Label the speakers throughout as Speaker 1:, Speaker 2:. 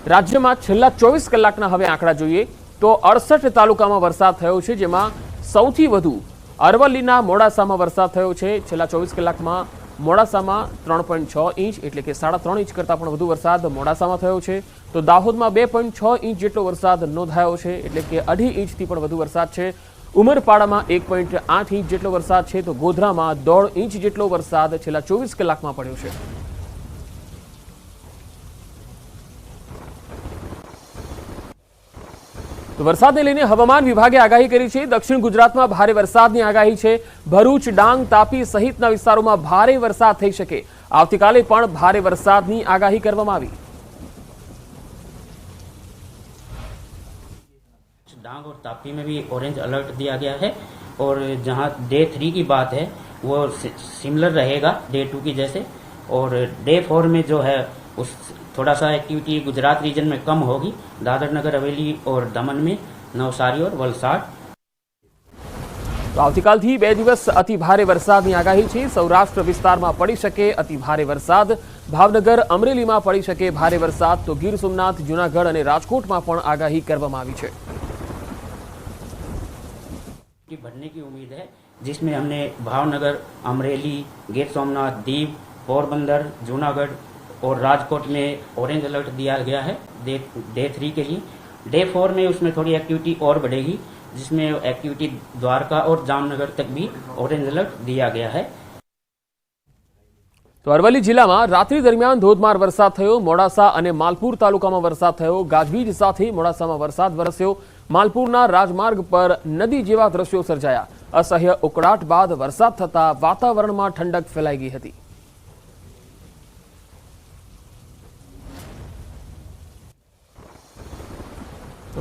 Speaker 1: રાજ્યમાં છેલ્લા 24 કલાકના હવે આંકડા જોઈએ તો 68 તાલુકામાં વરસાદ થયો છે, જેમાં સૌથી વધુ અરવલ્લીના મોડાસામાં વરસાદ થયો છે। છેલ્લા 24 કલાકમાં મોડાસામાં 3.6 ઇંચ એટલે કે 3.5 ઇંચ કરતાં પણ વધુ વરસાદ મોડાસામાં થયો છે। તો દાહોદમાં 2.6 ઇંચ જેટલો વરસાદ નોંધાયો છે, એટલે કે 2.5 ઇંચથી પણ વધુ વરસાદ છે। ઉમરપાડામાં 1.8 ઇંચ જેટલો વરસાદ છે, તો ગોધરામાં 1.5 ઇંચ જેટલો વરસાદ છેલ્લા 24 કલાકમાં પડ્યો છે। તો વરસાદને લઈને હવામાન વિભાગે આગાહી કરી છે। દક્ષિણ ગુજરાતમાં ભારે વરસાદની આગાહી છે। ભરૂચ, ડાંગ, તાપી સહિતના વિસ્તારોમાં ભારે વરસાદ થઈ શકે। આવતીકાલે પણ ભારે વરસાદની આગાહી કરવામાં આવી।
Speaker 2: डांग और तापी में भी ऑरेंज अलर्ट दिया गया है और जहां डे 3 की बात है वो सिमिलर रहेगा डे 2 की जैसे, और डे 4 में जो है उस थोड़ा सा एक्टिविटी गुजरात रीजन में कम होगी। दादर नगर हवेली और दमन में, नवसारी और वलसाड।
Speaker 1: तो આવતીકાલથી 2 દિવસ અતિ ભારે વરસાદની આગાહી છે। સૌરાષ્ટ્ર વિસ્તારમાં પડી શકે અતિ ભારે વરસાદ। ભાવનગર, અમરેલીમાં પડી શકે ભારે વરસાદ। તો ગીર સોમનાથ, જૂનાગઢ અને રાજકોટમાં પણ આગાહી કરવામાં આવી છે।
Speaker 2: बढ़ने की उम्मीद है, जिसमें हमने भावनगर, अमरेली, गिर सोमनाथ, दीव, पोरबंदर, जूनागढ़ और राजकोट में ऑरेंज अलर्ट दिया गया है डे 3 के लिए। डे 4 में उसमें थोड़ी एक्टिविटी और बढ़ेगी, जिसमें एक्टिविटी द्वारका और जामनगर तक भी ऑरेंज अलर्ट दिया गया है।
Speaker 1: तो अरवली जिल्लाમાં રાત્રિ દરમિયાન ધોધમાર વરસાદ થયો। મોડાસા અને માલપુર તાલુકામાં વરસાદ થયો। ગાજવીજ સાથે મોડાસામાં વરસાદ વરસ્યો। માલપુરના રાજમાર્ગ પર નદી જેવા દ્રશ્યો સર્જાયા। અસહ્ય ઉકળાટ બાદ વરસાદ થતા વાતાવરણમાં ઠંડક ફેલાઈ ગઈ હતી।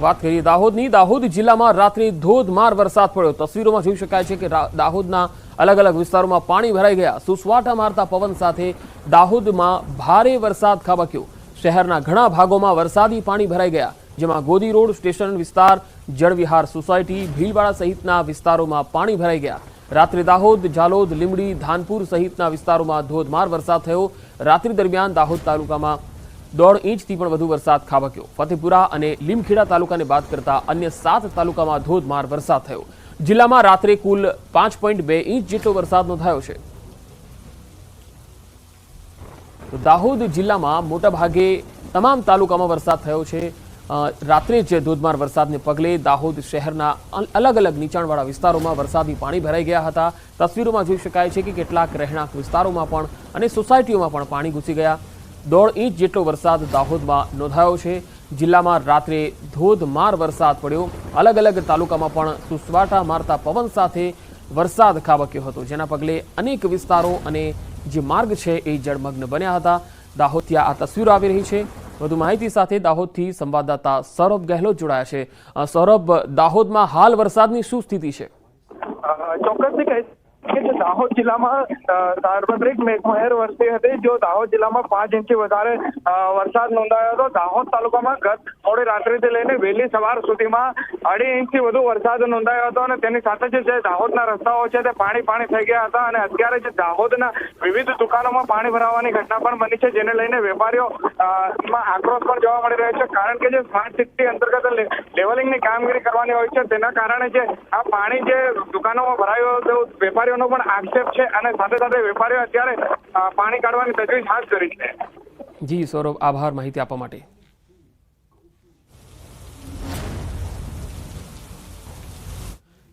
Speaker 1: વાત કરીએ દાહોદની। દાહોદ જિલ્લામાં રાત્રે ધોધમાર વરસાદ પડ્યો। તસવીરોમાં જોઈ શકાય છે કે દાહોદના અલગ અલગ વિસ્તારોમાં પાણી ભરાઈ ગયા। સુસવાટા મારતા પવન સાથે દાહોદમાં ભારે વરસાદ ખાબક્યો। શહેરના ઘણા ભાગોમાં વરસાદી પાણી ભરાઈ ગયા, જેમાં ગોદી રોડ, સ્ટેશન વિસ્તાર, જળવિહાર સોસાયટી, ભીલવાડા સહિતના વિસ્તારોમાં પાણી ભરાઈ ગયા। રાત્રે દાહોદ, જાલોદ, લીંબડી, ધાનપુર સહિતના વિસ્તારોમાં ધોધમાર વરસાદ થયો। રાત્રિ દરમિયાન દાહોદ તાલુકામાં 1.5 ઇંચથી પણ વધુ વરસાદ ખાબક્યો। ફતેપુરા અને લીમખેડા તાલુકાને બાદ કરતા અન્ય 7 તાલુકામાં ધોધમાર વરસાદ થયો। જિલ્લામાં રાત્રે કુલ 5.2 ઇંચ જેટલો વરસાદ નોંધાયો છે। તો દાહોદ જિલ્લામાં મોટાભાગે તમામ તાલુકામાં વરસાદ થયો છે। રાત્રે જ ધોધમાર વરસાદને પગલે દાહોદ શહેરના અલગ અલગ નીચાણવાળા વિસ્તારોમાં વરસાદી પાણી ભરાઈ ગયા હતા। તસવીરોમાં જોઈ શકાય છે કે કેટલાક રહેણાંક વિસ્તારોમાં પણ અને સોસાયટીઓમાં પણ પાણી ઘૂસી ગયા। 1.5 ઇંચ જેટલો વરસાદ દાહોદમાં નોંધાયો છે। જિલ્લામાં રાત્રે ધોધમાર વરસાદ પડ્યો। અલગ અલગ તાલુકામાં પણ સુસવાટા મારતા પવન સાથે વરસાદ ખાબક્યો હતો, જેના પગલે અનેક વિસ્તારો અને જે માર્ગ છે એ જળમગ્ન બન્યા હતા। દાહોદથી આ તસવીરો આવી રહી છે। વધુ માહિતી સાથે દાહોદથી સંવાદદાતા સૌરભ ગહેલોત જોડાયા છે। સૌરભ, દાહોદમાં હાલ વરસાદની શું સ્થિતિ છે?
Speaker 3: ચોક્કસથી કહી કે જે દાહોદ જિલ્લામાં સાર્વત્રિક મેઘમહેર વરસી હતી, જો દાહોદ જિલ્લામાં 5 ઇંચથી વધારે વરસાદ નોંધાયો હતો। દાહોદ તાલુકામાં ગત મોડી રાત્રિથી લઈને વહેલી સવાર સુધીમાં 2.5 ઇંચથી વધુ વરસાદ નોંધાયો હતો અને તેની સાથે જે દાહોદના રસ્તાઓ છે તે પાણી થઈ ગયા હતા અને અત્યારે જે દાહોદના વિવિધ દુકાનોમાં પાણી ભરાવાની ઘટના પણ બની છે, જેને લઈને વેપારીઓ માં આક્રોશ પણ જોવા મળી રહ્યો છે। કારણ કે જે સ્માર્ટ સિટી અંતર્ગત લેવલિંગની કામગીરી કરવાની હોય છે, તેના કારણે જે આ પાણી જે દુકાનોમાં ભરાયું હતું, વેપારીઓનો પણ આક્ષેપ છે અને સાથે સાથે વેપારીઓ અત્યારે પાણી કાઢવાની તજવીજ હાથ ધરી છે।
Speaker 1: જી સૌરભ, આભાર માહિતી આપવા માટે।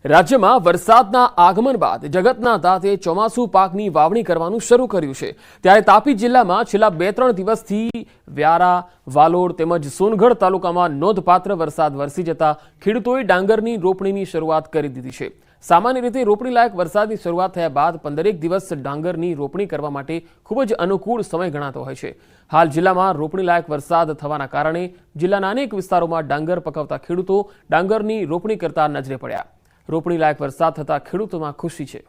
Speaker 1: રાજ્યમાં વરસાદના આગમન બાદ જગતના તાતે ચોમાસુ પાકની વાવણી કરવાનું શરૂ કર્યું છે। ત્યારે તાપી જિલ્લામાં છેલ્લા 2-3 દિવસથી વ્યારા, વાલોડ તેમજ સોનગઢ તાલુકામાં નોંધપાત્ર વરસાદ વરસી જતા ખેડૂતોએ ડાંગરની રોપણીની શરૂઆત કરી દીધી છે। સામાન્ય રીતે રોપણી લાયક વરસાદની શરૂઆત થયા બાદ 15 દિવસ ડાંગરની રોપણી કરવા માટે ખૂબ જ અનુકૂળ સમય ગણાતો હોય છે। હાલ જિલ્લામાં રોપણી લાયક વરસાદ થવાના કારણે જિલ્લાના અનેક વિસ્તારોમાં ડાંગર પકવતા ખેડૂતો ડાંગરની રોપણી કરતા નજરે પડ્યા। રોપણી લાયક વરસાદ થતા ખેડૂતોમાં ખુશી છે।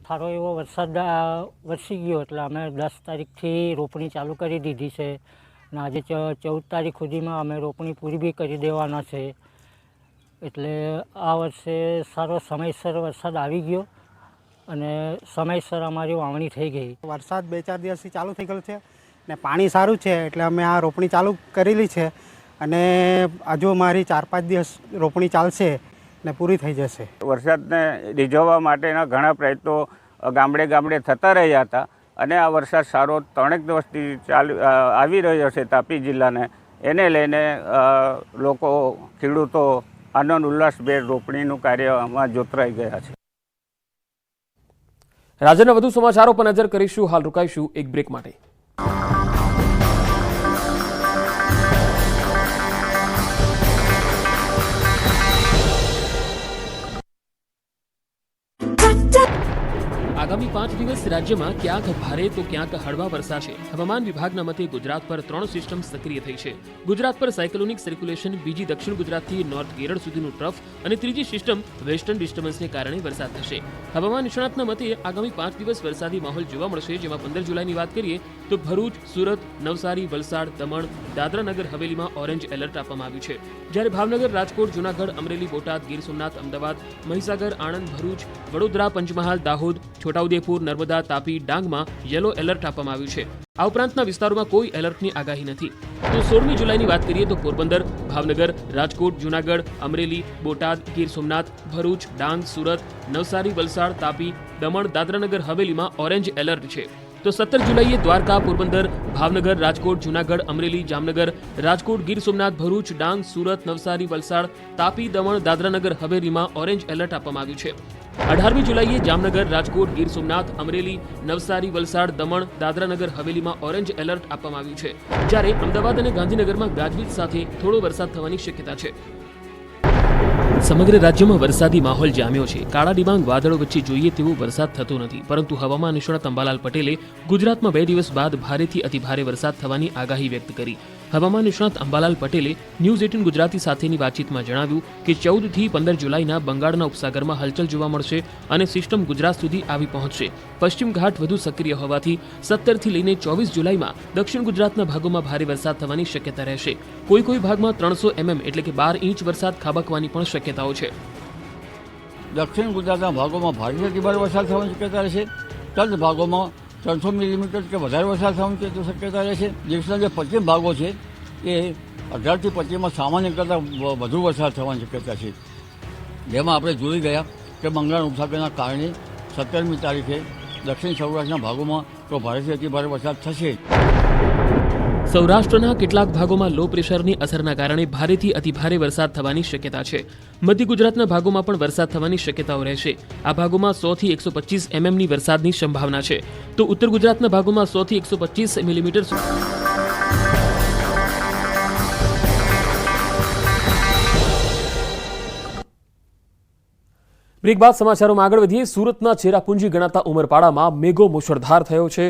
Speaker 4: સારો એવો વરસાદ વરસી ગયો એટલે અમે 10 તારીખથી રોપણી ચાલુ કરી દીધી છે અને આજે 14 તારીખ સુધીમાં અમે રોપણી પૂરી બી કરી દેવાના છે। એટલે આ વર્ષે સારો સમયસર વરસાદ આવી ગયો અને સમયસર અમારી વાવણી થઈ ગઈ.
Speaker 5: વરસાદ 2-4 દિવસથી ચાલુ થઈ ગયો છે ને પાણી સારું છે એટલે અમે આ રોપણી ચાલુ કરેલી છે અને હજુ અમારી 4-5 દિવસ રોપણી ચાલશે ને પૂરી થઈ જશે.
Speaker 6: વરસાદને રીઝવવા માટેના ઘણા પ્રયત્નો ગામડે ગામડે થતા રહ્યા હતા અને આ વરસાદ સારો 3 દિવસથી આવી રહ્યો છે તાપી જિલ્લાને. એને લઈને લોકો ખેડૂતો આનંદ ઉલ્લાસભેર રોપણીનું કાર્યમાં જોતરાઈ ગયા છે.
Speaker 1: રાજ્યના વધુ સમાચારો પર નજર કરીશું. હાલ રોકાઈશું એક બ્રેક માટે. આગામી 5 દિવસ રાજ્યમાં ક્યાંક ભારે તો ક્યાંક હળવા વરસાશે. હવામાન વિભાગના મતે ગુજરાત પર 3 સિસ્ટમ સક્રિય થઈ છે. ગુજરાત પર સાયક્લોનિક સર્ક્યુલેશન, બીજી દક્ષિણ ગુજરાતથી નોર્થ કેરળ સુધીનું ટ્રફ અને ત્રીજી સિસ્ટમ વેસ્ટર્ન ડિસ્ટર્બન્સને કારણે વરસાદ થશે. હવામાન નિષ્ણાતના મતે આગામી 5 દિવસ વરસાદી માહોલ જોવા મળશે, જેમાં 15 જુલાઈની વાત કરીએ તો ભરૂચ, સુરત, નવસારી, વલસાડ, દમણ, દાદરા નગર હવેલીમાં ઓરેન્જ એલર્ટ આપવામાં આવ્યું છે. જ્યારે ભાવનગર, રાજકોટ, જૂનાગઢ, અમરેલી, બોટાદ, ગીર સોમનાથ, અમદાવાદ, મહીસાગર, આણંદ, ભરૂચ, વડોદરા, પંચમહાલ, દાહોદ, છોટાઉદેપુર, નર્મદા, તાપી, ડાંગમાં યલો એલર્ટ આપવામાં આવ્યું છે. આ ઉપરાંતના વિસ્તારોમાં કોઈ એલર્ટની આગાહી નથી. તો 16મી જુલાઈની વાત કરીએ તો પોરબંદર, ભાવનગર, રાજકોટ, જૂનાગઢ, અમરેલી, બોટાદ, ગીર સોમનાથ, ભરૂચ, ડાંગ, સુરત, નવસારી, વલસાડ, તાપી, દમણ, દાદરાનગર હવેલીમાં ઓરેન્જ એલર્ટ છે. તો 17 જુલાઈએ દ્વારકા, પોરબંદર, ભાવનગર, રાજકોટ, જૂનાગઢ, અમરેલી, જામનગર, રાજકોટ, ગીર સોમનાથ, ભરૂચ, ડાંગ, સુરત, નવસારી, વલસાડ, તાપી, દમણ, દાદરાનગર હવેલીમાં ઓરેન્જ એલર્ટ આપવામાં આવ્યું છે. 18મી જુલાઈએ જામનગર, રાજકોટ, ગીર સોમનાથ, અમરેલી, નવસારી, વલસાડ, દમણ, દાદરાનગર હવેલીમાં ઓરેન્જ એલર્ટ આપવામાં આવ્યું છે. જ્યારે અમદાવાદ અને ગાંધીનગરમાં ગાજવીજ સાથે થોડો વરસાદ થવાની શક્યતા છે. સમગ્ર રાજ્યમાં વરસાદી માહોલ જામ્યો છે. કાળા ડિબાંગ વાદળો વચ્ચે જોઈએ તેવો વરસાદ થતો નથી, પરંતુ હવામાન નિષ્ણાત અંબાલાલ પટેલે ગુજરાતમાં 2 દિવસ બાદ ભારેથી અતિભારે વરસાદ થવાની આગાહી વ્યક્ત કરી. હવામાન નિષ્ણાત અંબાલાલ પટેલે ન્યૂઝ 18 ગુજરાતી સાથેની વાતચીતમાં જણાવ્યું કે 14 થી 15 જુલાઈના બંગાળના ઉપસાગરમાં હલચલ જોવા મળશે અને સિસ્ટમ ગુજરાત સુધી આવી પહોંચશે. પશ્ચિમ ઘાટ વધુ સક્રિય હોવાથી 17 થી લઈને 24 જુલાઈમાં દક્ષિણ ગુજરાતના ભાગોમાં ભારે વરસાદ થવાની શક્યતા રહેશે. કોઈ ભાગમાં 300 mm એટલે કે 12 ઇંચ વરસાદ ખાબકવાની પણ શક્યતાઓ છે.
Speaker 7: દક્ષિણ ગુજરાતના ભાગોમાં ભારેથી અતિભારે વરસાદ થવાની શક્યતા રહેશે. તદ ભાગોમાં 300 મિલીમીટર કે વધારે વરસાદ થવાની શક્યતા રહેશે. દેશના જે પશ્ચિમ ભાગો છે એ 18 થી 25માં સામાન્ય કરતાં વધુ વરસાદ થવાની શક્યતા છે. જેમાં આપણે જોઈ ગયા કે બંગાળના ઉપસાગરના કારણે 17મી તારીખે દક્ષિણ સૌરાષ્ટ્રના ભાગોમાં તો ભારેથી અતિભારે વરસાદ થશે.
Speaker 1: સૌરાષ્ટ્રના કેટલાક ભાગોમાં લો પ્રેશરની અસરના કારણે ભારેથી અતિભારે વરસાદ થવાની શક્યતા છે. મધ્ય ગુજરાતના ભાગોમાં પણ વરસાદ થવાની શક્યતાઓ રહેશે. આ ભાગોમાં 100 થી 125 mmની વરસાદની સંભાવના છે. તો ઉત્તર ગુજરાતના ભાગોમાં 100 થી 125 મિલીમીટર બ્રેક બાદ સમાચારોમાં આગળ વધીએ. સુરતના ચેરાપુંજી ગણાતા ઉમરપાડામાં મેઘો મુશળધાર થયો છે.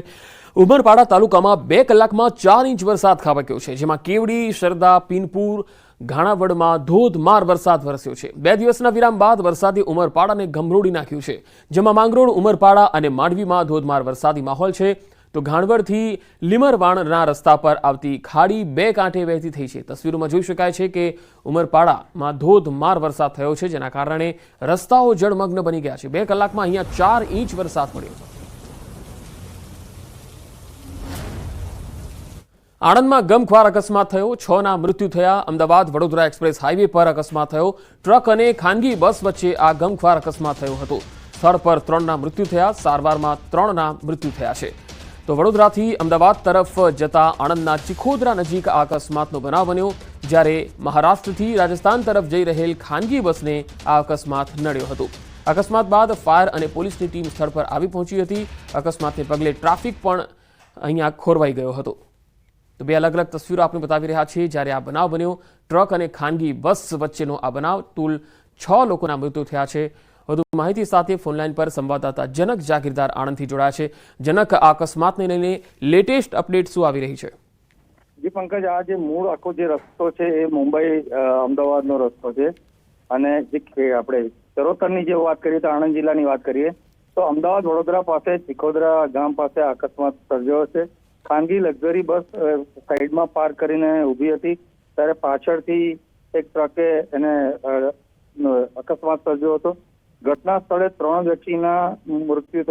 Speaker 1: ઉમરપાડા તાલુકામાં 2 કલાકમાં 4 ઇંચ વરસાદ ખાબક્યો છે, જેમાં કેવડી, શરદા, પીનપુર, ઘાણાવડમાં ધોધમાર વરસાદ વરસ્યો છે. 2 દિવસના વિરામ બાદ વરસાદે ઉમરપાડાને ગમરોડી નાખ્યું છે, જેમાં માંગરોળ, ઉમરપાડા અને માંડવીમાં ધોધમાર વરસાદી માહોલ છે. તો ઘાણવડથી લીમરવાણના રસ્તા પર આવતી ખાડી 2 કાંઠે વહેતી થઈ છે. તસવીરોમાં જોઈ શકાય છે કે ઉમરપાડામાં ધોધમાર વરસાદ થયો છે, જેના કારણે રસ્તાઓ જળમગ્ન બની ગયા છે. 2 કલાકમાં અહીંયા 4 ઇંચ વરસાદ પડ્યો છે. આણંદમાં ગમખ્વાર અકસ્માત થયો, 6ના મૃત્યુ થયા. અમદાવાદ વડોદરા એક્સપ્રેસ હાઈવે પર અકસ્માત થયો. ટ્રક અને ખાનગી બસ વચ્ચે આ ગમખ્વાર અકસ્માત થયો હતો. સ્થળ પર 3ના મૃત્યુ થયા. સારવારમાં 3ના મૃત્યુ થયા છે. તો વડોદરાથી અમદાવાદ તરફ જતા આણંદના ચિખોદરા નજીક આ અકસ્માતનો બનાવ બન્યો, જ્યારે મહારાષ્ટ્રથી રાજસ્થાન તરફ જઈ રહેલ ખાનગી બસને આ અકસ્માત નડ્યો હતો. અકસ્માત બાદ ફાયર અને પોલીસની ટીમ સ્થળ પર આવી પહોંચી હતી. અકસ્માતને પગલે ટ્રાફિક પણ અહીંયા ખોરવાઈ ગયો હતો. તો 2 અલગ અલગ તસવીરો આપણે બતાવી રહ્યા છીએ. જ્યારે આ બનાવ બન્યો, ટ્રક અને ખાનગી બસ વચ્ચેનો આ બનાવ, કુલ 6 લોકોના મૃત્યુ થયા છે. વધુ માહિતી સાથે ફોનલાઈન પર સંવાદદાતા જનક જાગીરદાર આણંદથી જોડાયા છે. જનક, આ અકસ્માતને લઈને લેટેસ્ટ અપડેટ શું આવી રહી છે?
Speaker 3: જી પંકજ, આ જે મૂળ આખો જે રસ્તો છે એ મુંબઈ અમદાવાદનો રસ્તો છે. અને જે આપણે ચરોતરની જે વાત કરીએ તો આણંદ જિલ્લાની વાત કરીએ તો અમદાવાદ વડોદરા પાસે ચિખોદરા ગામ પાસે અકસ્માત સર્જાયો છે. ખાનગી લક્ઝરી બસ સાઈડમાં પાર્ક કરીને ઊભી હતી, ત્યારે પાછળથી એક ટ્રકે એને અકસ્માત સર્જ્યો હતો, ઘટના સ્થળે 3 વ્યક્તિના મૃત્યુ